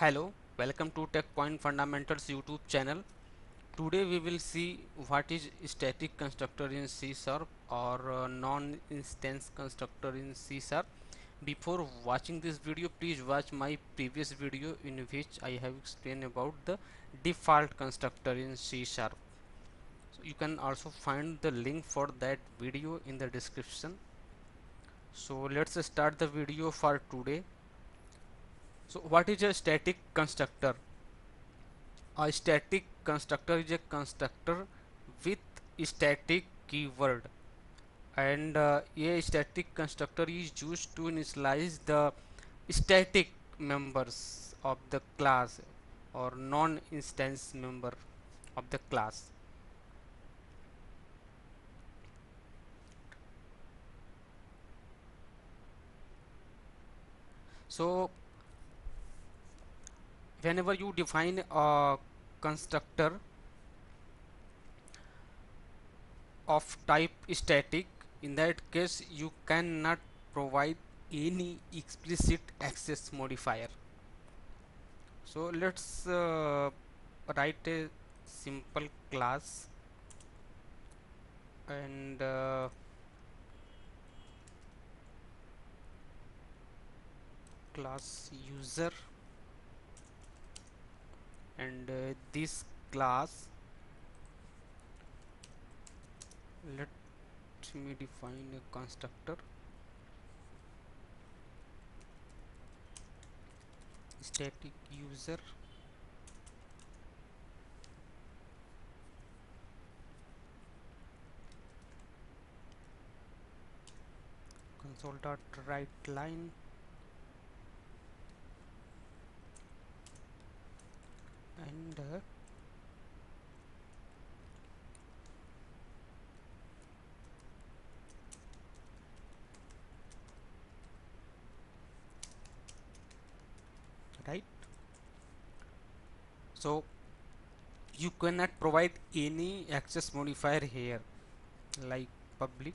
Hello, welcome to Tech Point Fundamentals YouTube channel. Today we will see what is static constructor in C Sharp or non-instance constructor in C Sharp. Before watching this video, please watch my previous video in which I have explained about the default constructor in C Sharp. So you can also find the link for that video in the description. So let's start the video for today. So what is a static constructor? A static constructor is a constructor with static keyword, and a static constructor is used to initialize the static members of the class or non-instance member of the class. So whenever you define a constructor of type static, in that case you cannot provide any explicit access modifier. So let's write a simple class, and class user, and this class, let me define a constructor static user console dot write line, and right. So you cannot provide any access modifier here, like public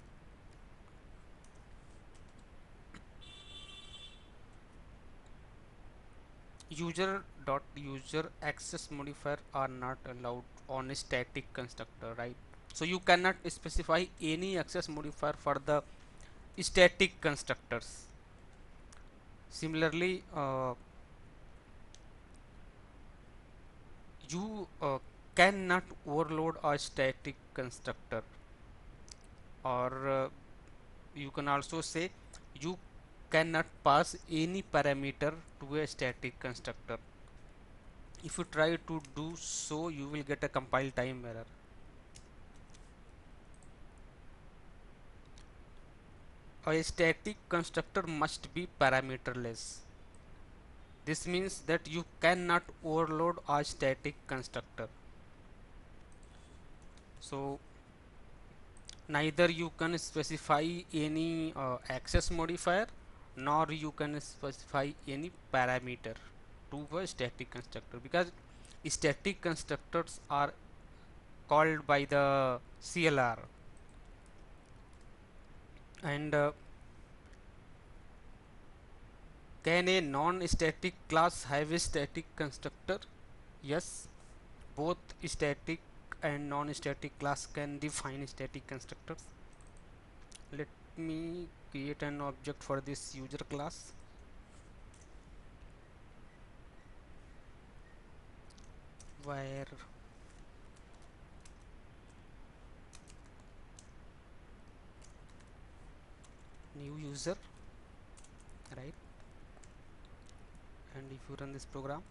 user access modifier are not allowed on a static constructor, right? So you cannot specify any access modifier for the static constructors. Similarly, you cannot overload a static constructor, or you can also say you cannot pass any parameter to a static constructor. If you try to do so, you will get a compile time error. A static constructor must be parameterless. This means that you cannot overload a static constructor. So neither you can specify any access modifier, nor you can specify any parameter to a static constructor, because static constructors are called by the CLR. And can a non-static class have a static constructor? Yes, both static and non-static class can define static constructors. Let me create an object for this user class, where new user, right? And if you run this program,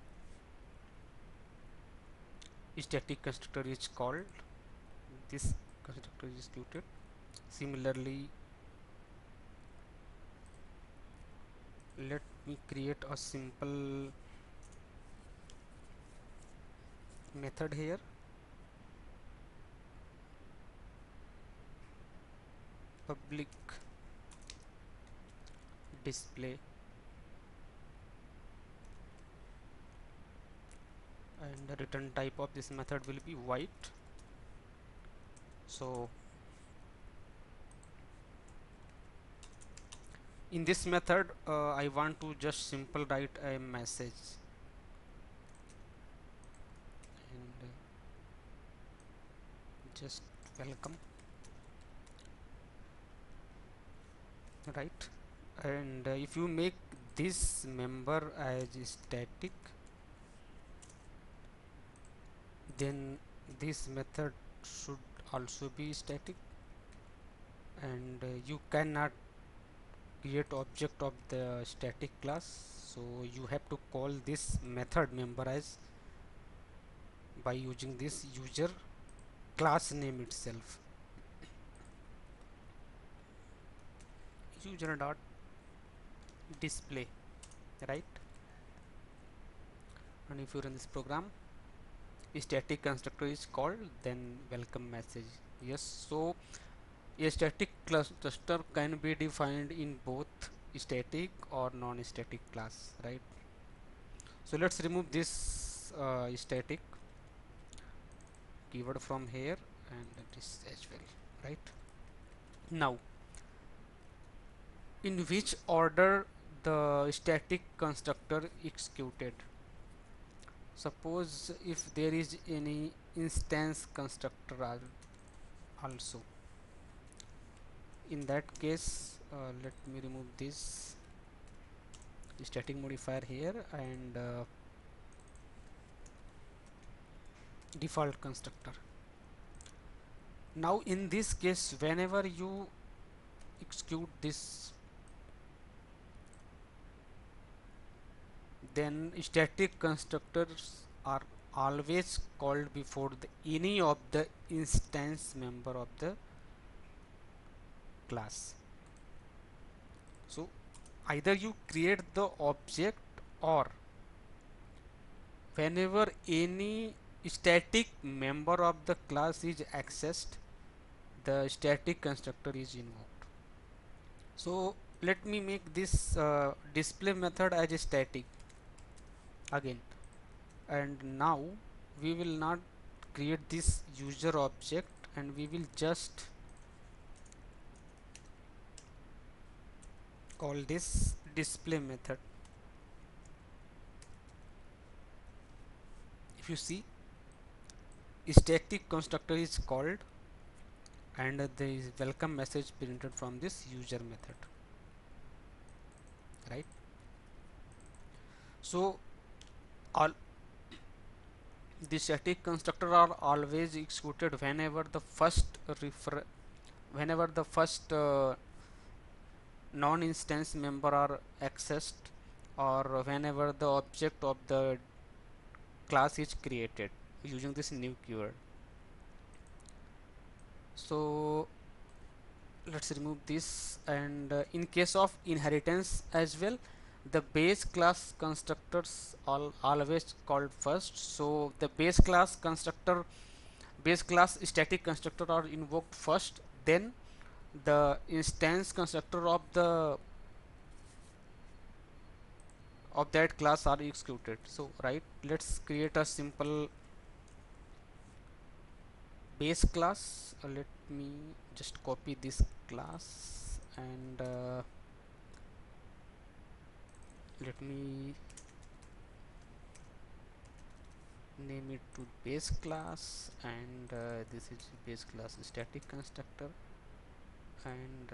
static constructor is called, this constructor is executed. Similarly, let me create a simple method here, public display, and the return type of this method will be white. So in this method I want to just simple write a message, just welcome, right? And if you make this member as static, then this method should also be static, and you cannot create object of the static class, so you have to call this method member as by using this user class name itself, user dot display, right? And if you run this program, static constructor is called, then welcome message. Yes, so a static cluster can be defined in both static or non-static class, right? So let's remove this static keyword from here and this as well, right? Now, in which order the static constructor executed? Suppose if there is any instance constructor also, in that case let me remove this static modifier here and default constructor. Now in this case, whenever you execute this, then static constructors are always called before any of the instance member of the class. So either you create the object, or whenever any static member of the class is accessed, the static constructor is invoked. So let me make this display method as a static again, and now we will not create this user object, and we will just call this display method. If you see, static constructor is called and there is welcome message printed from this user method, right? So all the static constructor are always executed whenever the first non-instance member are accessed, or whenever the object of the class is created using this new keyword. So let's remove this, and in case of inheritance as well, the base class constructors are always called first. So the base class static constructor are invoked first, then the instance constructor of that class are executed. So right, let's create a simple base class. Let me just copy this class and let me name it to base class, and this is base class static constructor, and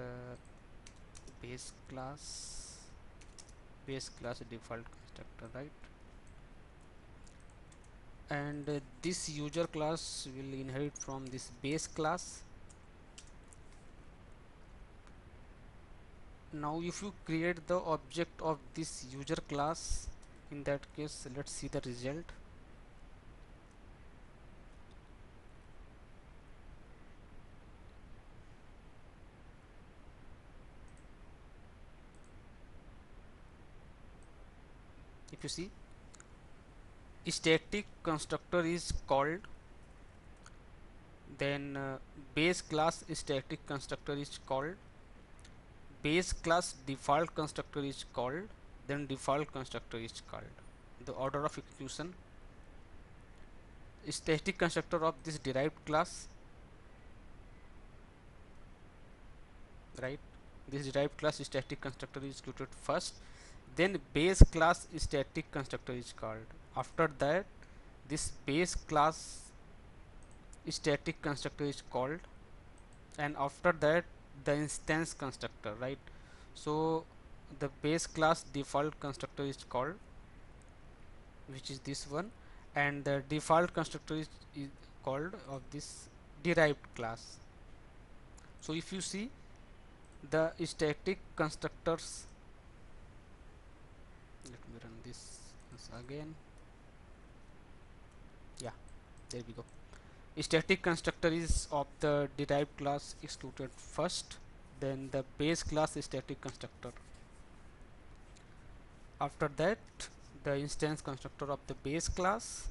base class default constructor, right? And this user class will inherit from this base class. Now if you create the object of this user class, in that case let's see the result. If you see, static constructor is called, then base class static constructor is called, base class default constructor is called, then default constructor is called. The order of execution: static constructor of this derived class, right? This derived class static constructor is executed first, then base class static constructor is called. After that, this base class static constructor is called, and after that the instance constructor, right? So the base class default constructor is called, which is this one, and the default constructor is called of this derived class. So if you see the static constructors, let me run this once again. Yeah, there we go. Static constructor is of the derived class excluded first, then the base class static constructor. After that, the instance constructor of the base class,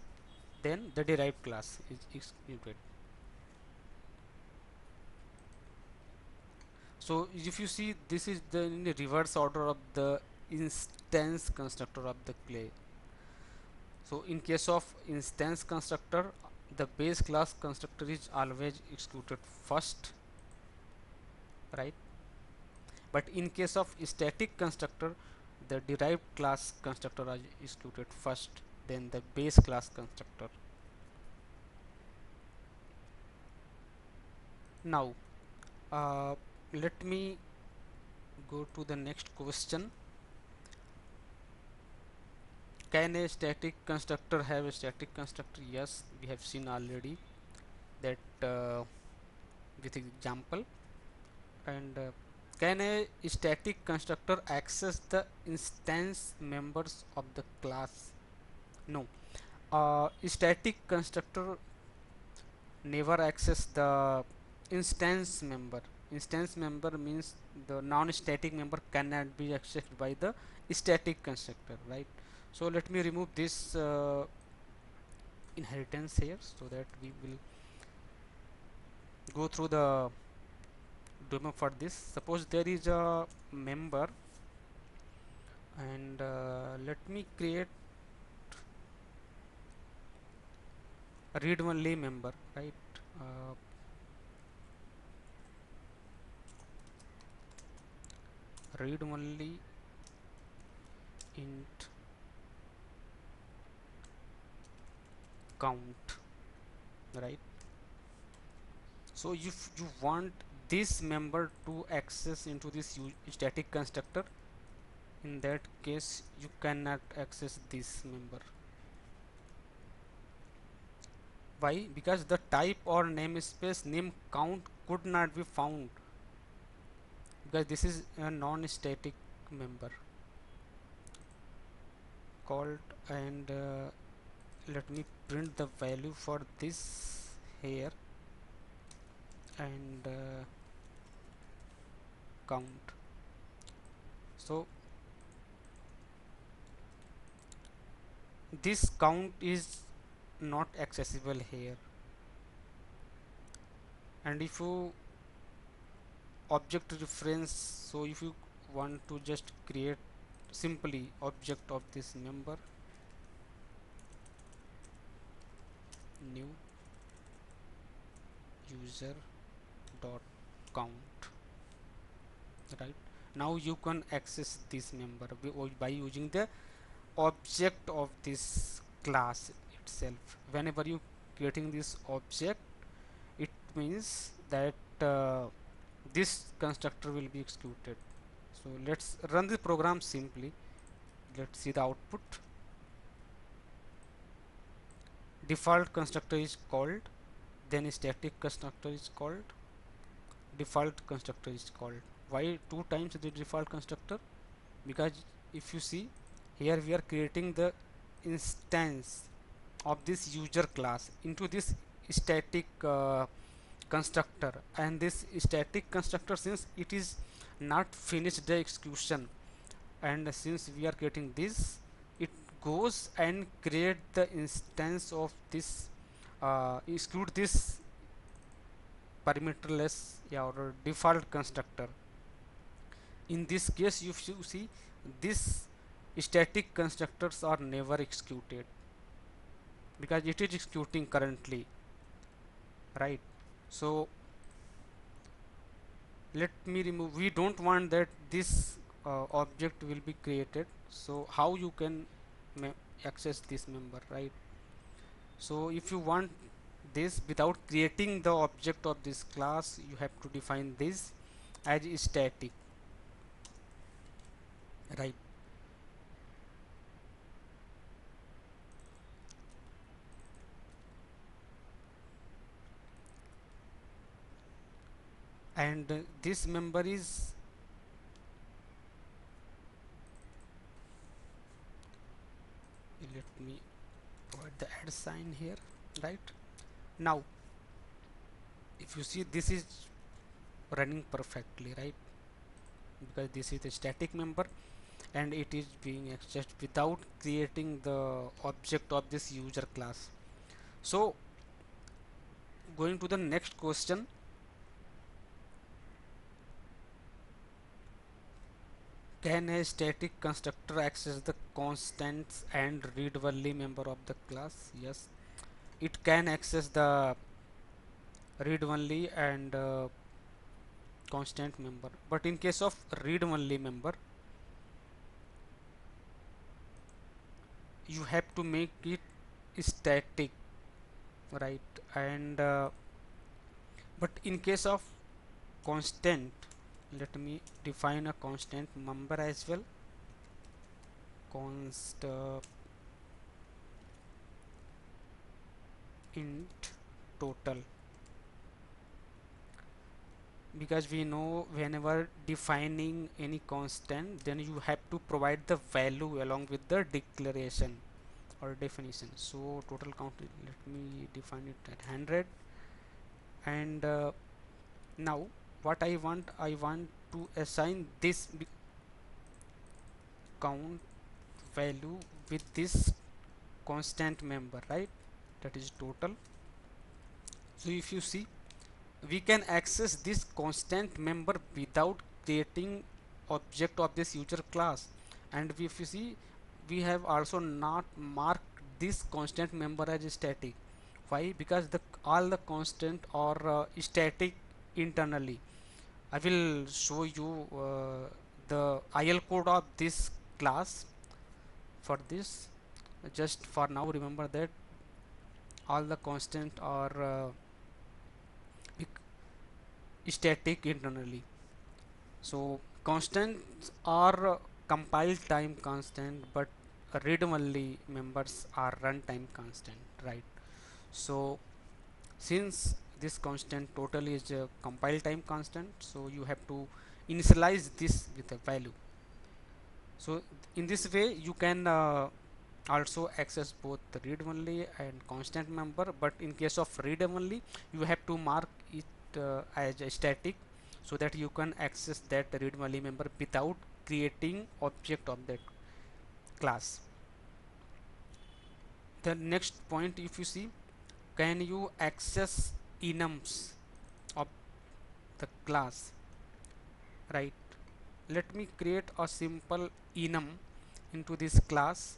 then the derived class is excluded. So if you see, this is the in the reverse order of the instance constructor of the clay. So in case of instance constructor, the base class constructor is always excluded first, right? But in case of static constructor, the derived class constructor is excluded first, then the base class constructor. Now let me go to the next question. Can a static constructor have a static constructor? Yes, we have seen already that with example. And can a static constructor access the instance members of the class? No. Static constructor never access the instance member. Instance member means the non-static member cannot be accessed by the static constructor, right? So let me remove this inheritance here so that we will go through the demo for this. Suppose there is a member, and let me create a read only member, right? uh, Read only int count, right? So if you want this member to access into this static constructor, in that case you cannot access this member. Why? Because the type or namespace name count could not be found, because this is a non-static member called. And let me print the value for this here, and count. So this count is not accessible here, and if you object reference, so if you want to just create simply object of this member, new user dot count, right? Now you can access this member by using the object of this class itself. Whenever you creating this object, it means that this constructor will be executed. So let's run the program simply. Let's see the output. Default constructor is called, then static constructor is called, default constructor is called. Why two times the default constructor? Because if you see here, we are creating the instance of this user class into this static constructor, and this static constructor, since it is not finished the execution, and since we are creating this, it goes and create the instance of this exclude this parameterless, yeah, or default constructor. In this case, you see this static constructors are never executed because it is executing currently, right? So let me remove. We don't want that this object will be created. So how you can access this member, right? So if you want this without creating the object of this class. You have to define this as static, right? And this member is, let me provide the add sign here, right? Now if you see, this is running perfectly, right? Because this is a static member and it is being accessed without creating the object of this user class. So going to the next question, can a static constructor access the constants and read only member of the class? Yes, it can access the read only and constant member, but in case of read only member, you have to make it static, right? And but in case of constant, let me define a constant member as well. Const int total, because we know whenever defining any constant, then you have to provide the value along with the declaration or definition. So total count, let me define it at 100. And now what I want to assign this count value with this constant member, right? That is total. So if you see, we can access this constant member without creating object of this user class. And if you see, we have also not marked this constant member as static. Why? Because the all the constant are static internally. I will show you the IL code of this class for this. Just for now, remember that all the constant are static internally. So constants are compile time constant, but read only members are runtime constant, right? So since this constant total is a compile time constant, so you have to initialize this with a value. So in this way you can also access both the read only and constant member, but in case of read only, you have to mark it as a static, so that you can access that read only member without creating object of that class. The next point, if you see, can you access enums of the class, right? Let me create a simple enum into this class.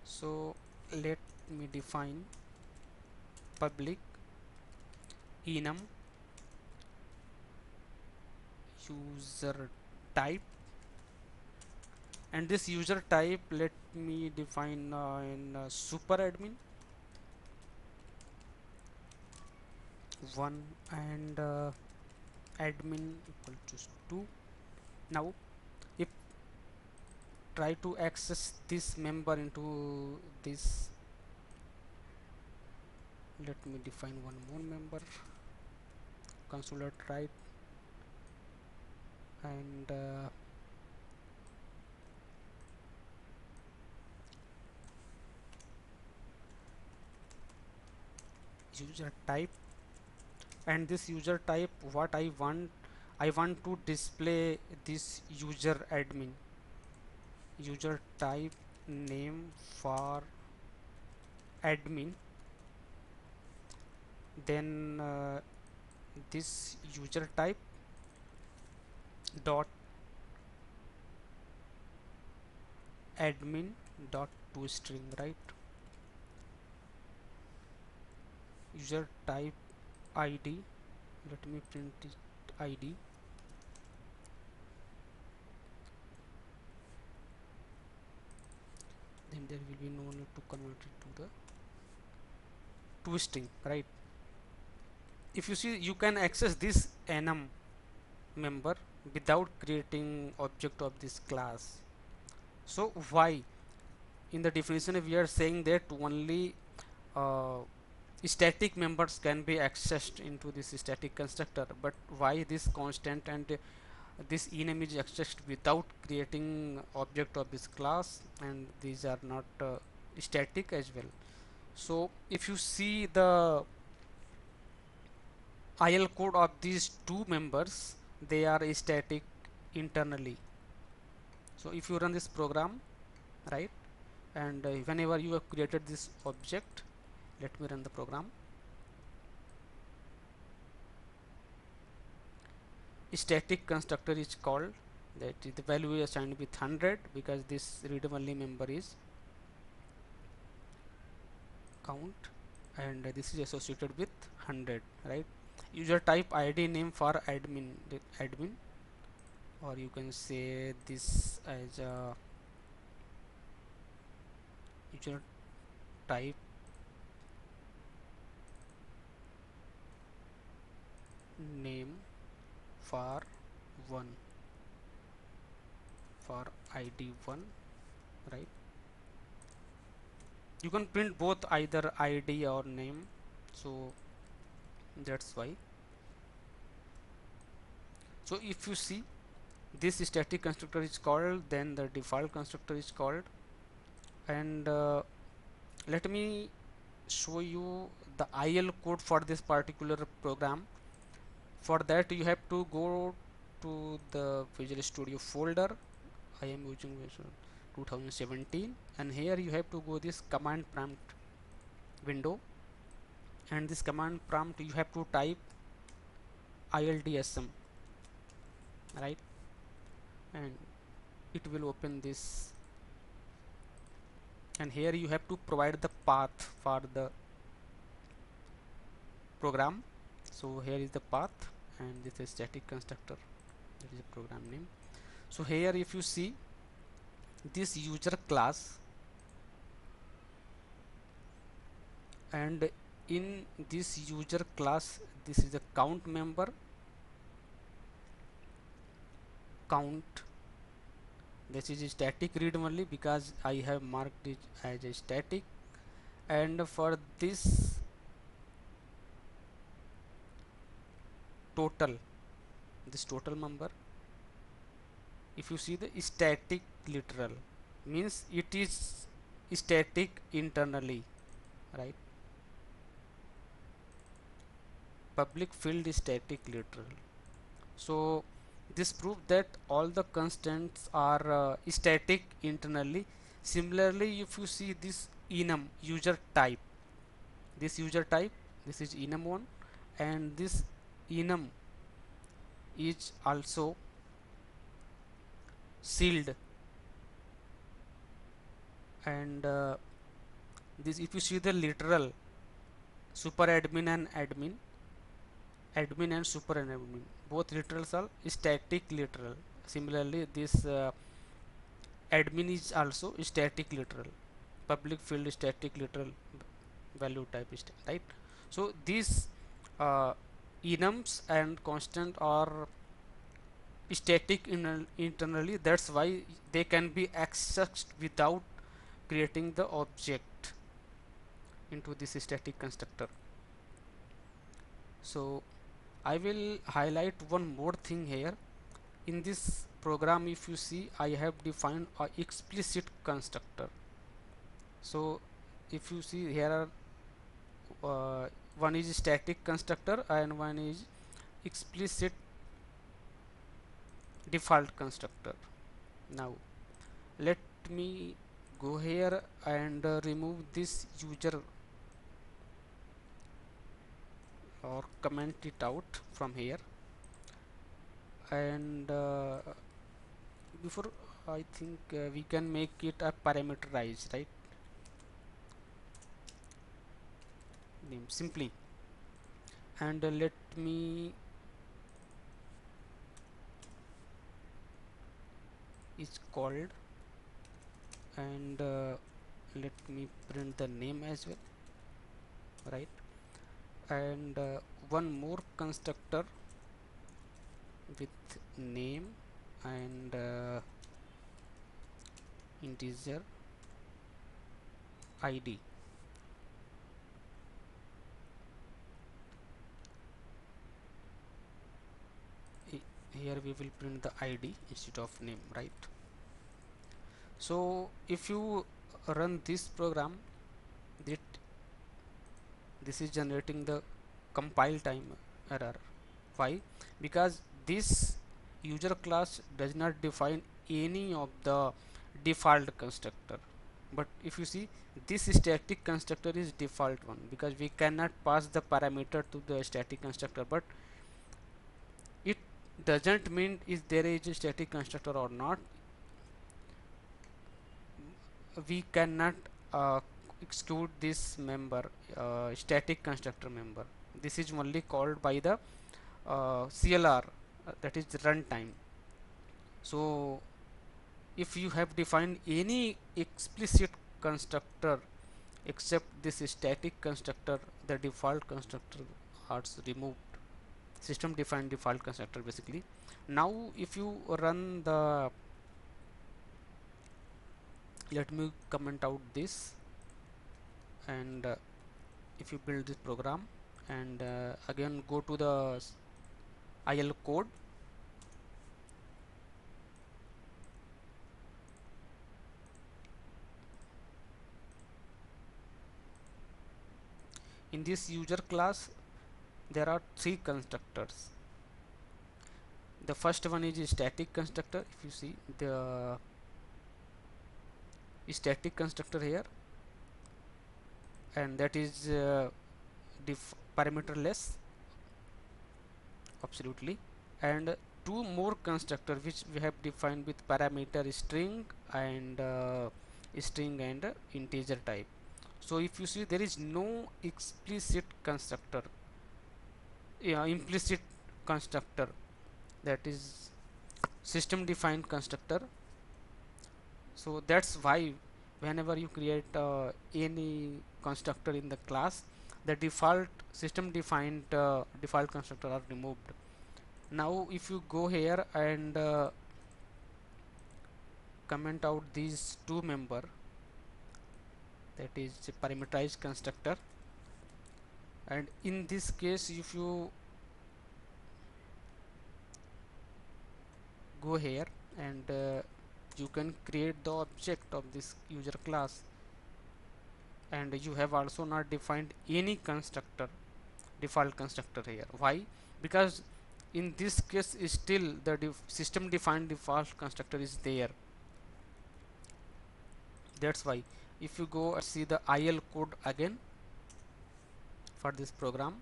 So let me define public enum user type, and this user type, let me define in super admin 1 and admin equal to 2. Now if try to access this member into this, let me define one more member, console type, and user type. And this user type, what I want to display this user admin, user type name for admin, then this user type dot admin dot toString, right? User type id, let me print it id, then there will be no need to convert it to the to string, right? If you see, you can access this enum member without creating object of this class. So why in the definition we are saying that only uh, static members can be accessed into this static constructor, but why this constant and this enum is accessed without creating object of this class, and these are not static as well. So if you see the IL code of these two members, they are static internally. So if you run this program, right, and whenever you have created this object, let me run the program. Static constructor is called, that is the value is assigned with 100 because this read only member is count, and this is associated with 100, right? User type id name for admin, or you can say this as a user type name for 1 for id 1, right? You can print both either id or name, so that's why. So if you see, this static constructor is called, then the default constructor is called, and let me show you the IL code for this particular program. For that you have to go to the Visual Studio folder. I am using version 2017, and here you have to go this command prompt window, and this command prompt you have to type ildsm, right, and it will open this, and here you have to provide the path for the program. So here is the path, and this is static constructor, that is a program name. So here if you see this user class, and in this user class this is a count member, count, this is a static read only because I have marked it as a static, and for this total, this total member, if you see the static literal, means it is static internally, right? Public field is static literal. So this proves that all the constants are static internally. Similarly, if you see this enum user type, this user type, this is enum1, and this enum is also sealed, and this, if you see the literal super admin and admin, admin and super admin, both literals are static literal. Similarly, this admin is also static literal. Public field static literal, value type is right. So these enums and constant are static internally, that's why they can be accessed without creating the object into this static constructor. So I will highlight one more thing here. In this program, if you see, I have defined a explicit constructor. So if you see, here are one is static constructor and one is explicit default constructor. Now let me go here and remove this user, or comment it out from here, and before, I think we can make it a parameterized, right, name simply, and let me is called, and let me print the name as well. right? And one more constructor with name and integer id. Here we will print the id instead of name, right? So if you run this program, that this is generating the compile time error. Why? Because this user class does not define any of the default constructor. But if you see, this static constructor is default one, because we cannot pass the parameter to the static constructor. But it doesn't mean if there is a static constructor or not, we cannot exclude this member, static constructor member. This is only called by the CLR, that is runtime. So if you have defined any explicit constructor except this static constructor, the default constructor are removed. System defined default constructor basically. Now if you run the, let me comment out this, and if you build this program and again go to the IL code, in this user class there are three constructors. The first one is a static constructor. If you see the static constructor here, and that is parameterless absolutely, and two more constructor which we have defined with parameter string and integer type. So if you see, there is no explicit constructor, implicit constructor, that is system defined constructor. So that's why whenever you create any constructor in the class, the default system defined default constructor are removed. Now if you go here and comment out these two member, that is a parameterized constructor, and in this case if you go here and you can create the object of this user class, and you have also not defined any constructor, default constructor here. Why? Because in this case still the system defined default constructor is there. That's why if you go and see the IL code again for this program,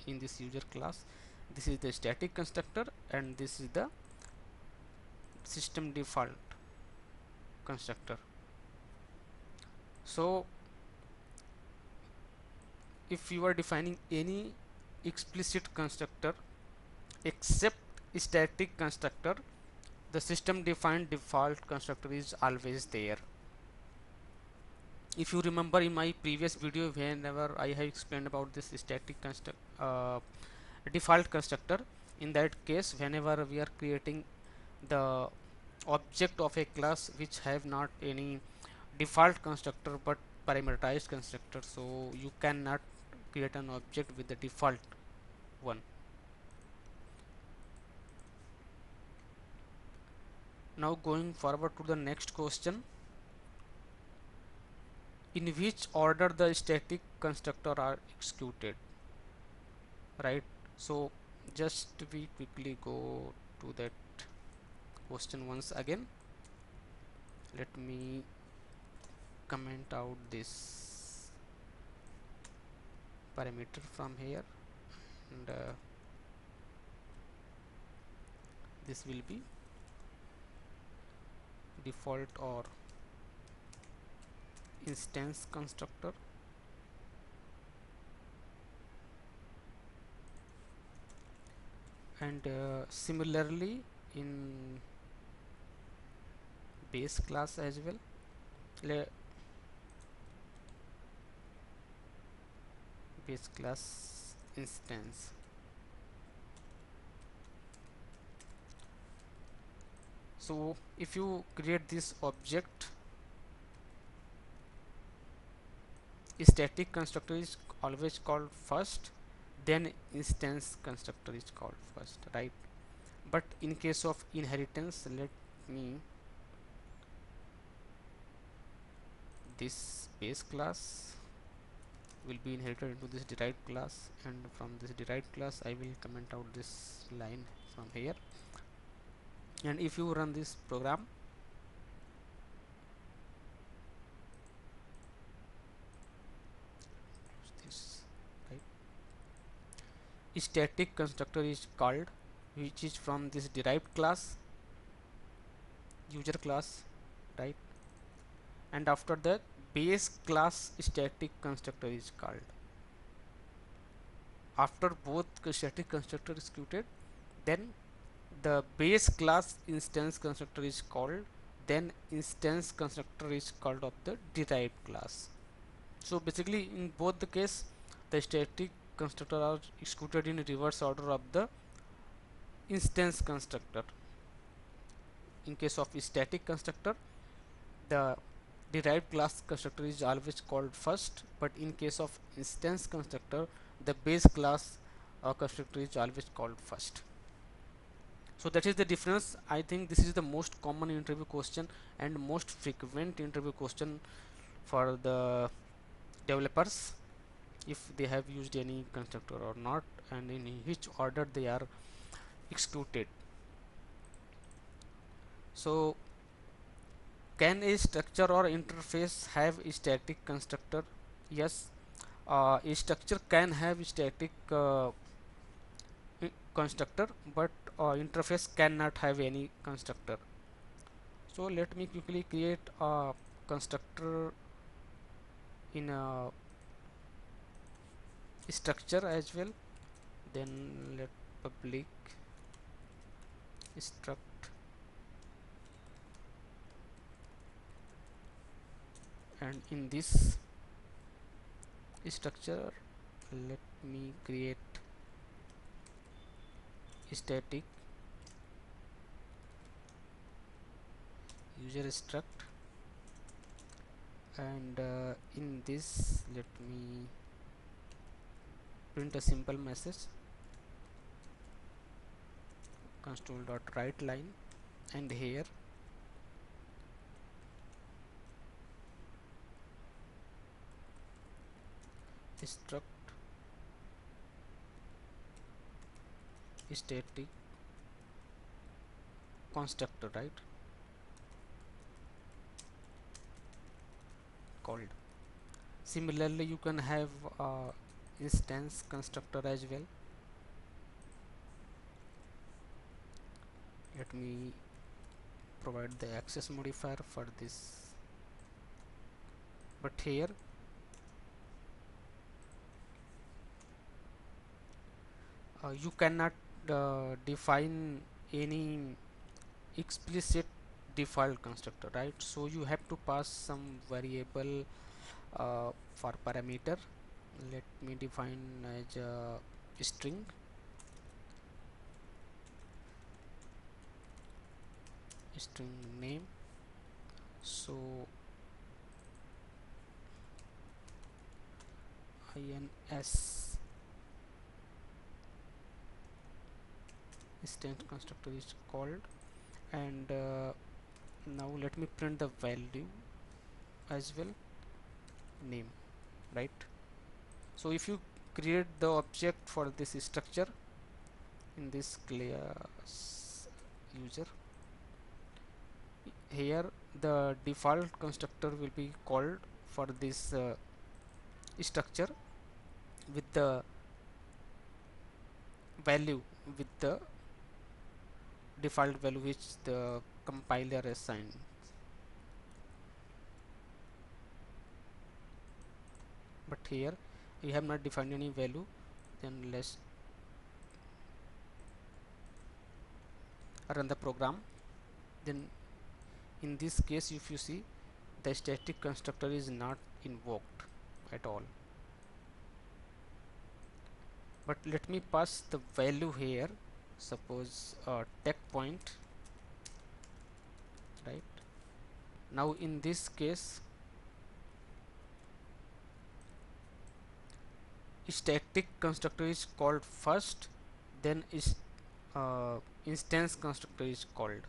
in this user class, this is the static constructor and this is the system default constructor. So if you are defining any explicit constructor except static constructor, the system defined default constructor is always there. If you remember in my previous video, whenever I have explained about this static default constructor, in that case whenever we are creating the object of a class which have not any default constructor but parameterized constructor, so you cannot create an object with the default one. Now going forward to the next question, in which order the static constructor are executed, right? So just we quickly go to that question once again. Let me comment out this parameter from here, and this will be default or instance constructor, and similarly in base class as well. Le Base class instance. So if you create this object, static constructor is always called first, then instance constructor is called first, right? But in case of inheritance, let me this base class will be inherited into this derived class, and from this derived class I will comment out this line from here. And if you run this program, this right, static constructor is called, which is from this derived class, user class, right? And after that, base class static constructor is called. After both static constructor is executed, then the base class instance constructor is called, then instance constructor is called of the derived class. So basically in both the case, the static constructor are executed in reverse order of the instance constructor. In case of static constructor, the derived class constructor is always called first, but in case of instance constructor, the base class constructor is always called first. So that is the difference. I think this is the most common interview question and most frequent interview question for the developers, if they have used any constructor or not, and in which order they are executed. So can a structure or interface have a static constructor? Yes, a structure can have static constructor, but interface cannot have any constructor. So let me quickly create a constructor in a structure as well. Then let public struct, and in this structure let me create static user struct, and in this let me print a simple message console.writeLine, and here struct static constructor, right, called. Similarly you can have instance constructor as well. Let me provide the access modifier for this, but here you cannot define any explicit default constructor, right? So you have to pass some variable for parameter. Let me define as a string name. So ins instance constructor is called, and now let me print the value as well, name, right? So if you create the object for this structure in this class user, here the default constructor will be called for this structure with the value, with the default value which the compiler assigned. But here we have not defined any value. Then let's run the program. Then in this case, if you see, the static constructor is not invoked at all. But let me pass the value here, suppose tech point, right? Now in this case, static constructor is called first, then is instance constructor is called,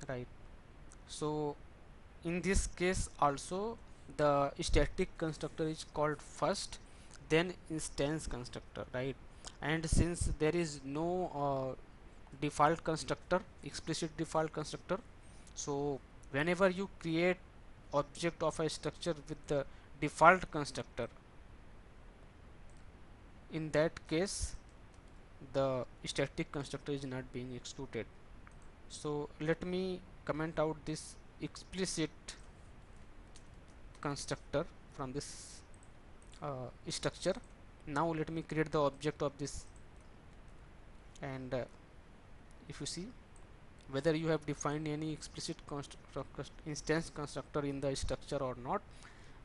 right? So in this case also, the static constructor is called first, then instance constructor, right? And since there is no default constructor, explicit default constructor, so whenever you create object of a structure with the default constructor, in that case the static constructor is not being executed. So let me comment out this explicit constructor from this structure. Now let me create the object of this, and if you see, whether you have defined any explicit instance constructor in the structure or not,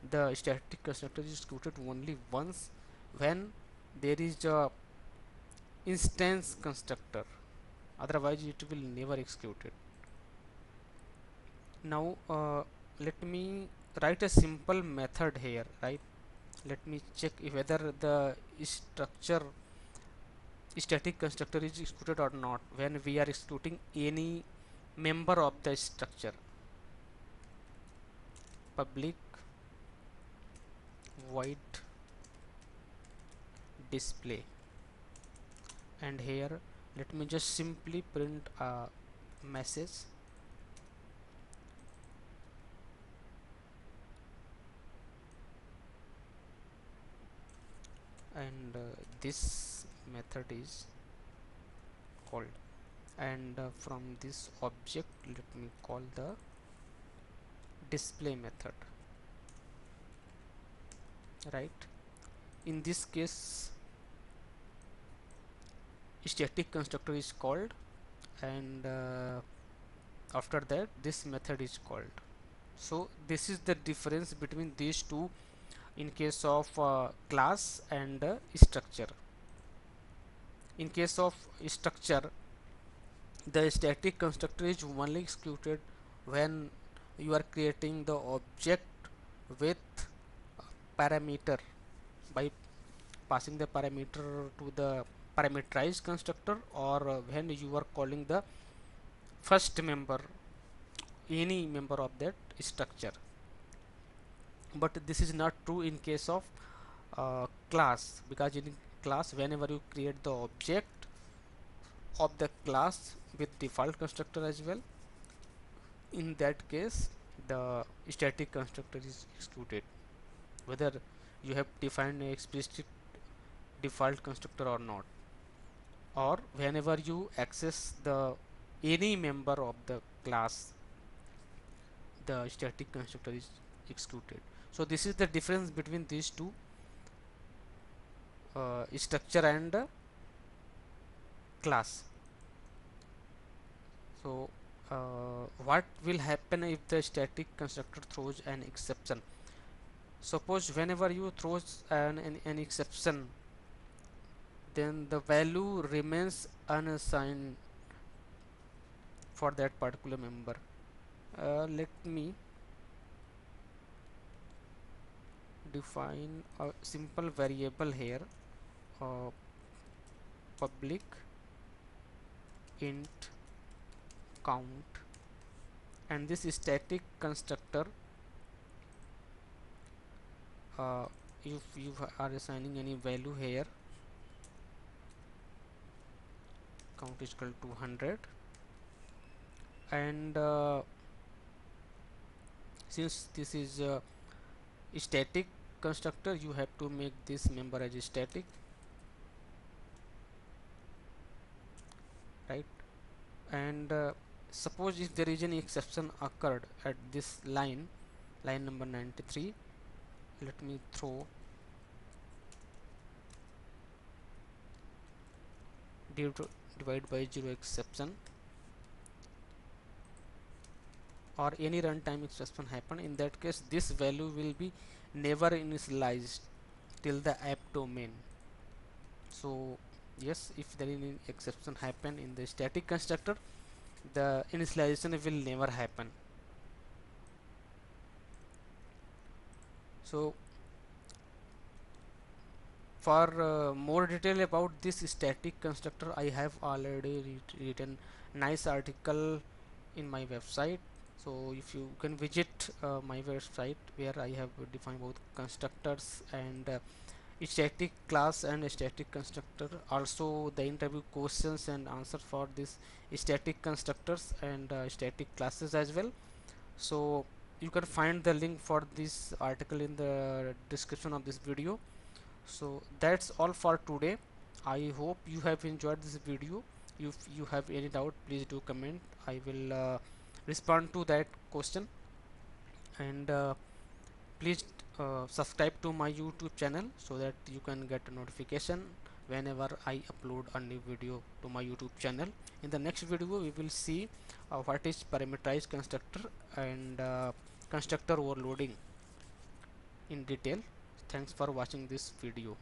the static constructor is executed only once when there is a instance constructor, otherwise it will never execute it. Now let me write a simple method here, right? Let me check if whether the structure static constructor is executed or not when we are executing any member of the structure. Public void display, and here let me just simply print a message, and this method is called, and from this object let me call the display method, right? In this case static constructor is called, and after that this method is called. So this is the difference between these two in case of class and structure. In case of structure, the static constructor is only executed when you are creating the object with parameter by passing the parameter to the parameterized constructor, or when you are calling the first member, any member of that structure. But this is not true in case of class, because in class whenever you create the object of the class with default constructor as well, in that case the static constructor is executed whether you have defined a explicit default constructor or not, or whenever you access the any member of the class, the static constructor is executed. So this is the difference between these two, structure and class. So what will happen if the static constructor throws an exception? Suppose whenever you throws an exception, then the value remains unassigned for that particular member. Let me define a simple variable here, public int count, and this static constructor, if you are assigning any value here, count is equal to 100, and since this is a static constructor, you have to make this member as a static, right? And suppose if there is any exception occurred at this line number 93, let me throw divide by 0 exception, or any runtime exception happen, in that case this value will be never initialized till the app domain. So yes, if there is any exception happen in the static constructor, the initialization will never happen. So for more detail about this static constructor, I have already written nice article in my website. So if you can visit my website, where I have defined both constructors and static class and static constructor, also the interview questions and answer for this static constructors and static classes as well. So you can find the link for this article in the description of this video. So that's all for today. I hope you have enjoyed this video. If you have any doubt, please do comment. I will respond to that question. And please subscribe to my YouTube channel so that you can get a notification whenever I upload a new video to my YouTube channel. In the next video we will see what is parameterized constructor and constructor overloading in detail. Thanks for watching this video.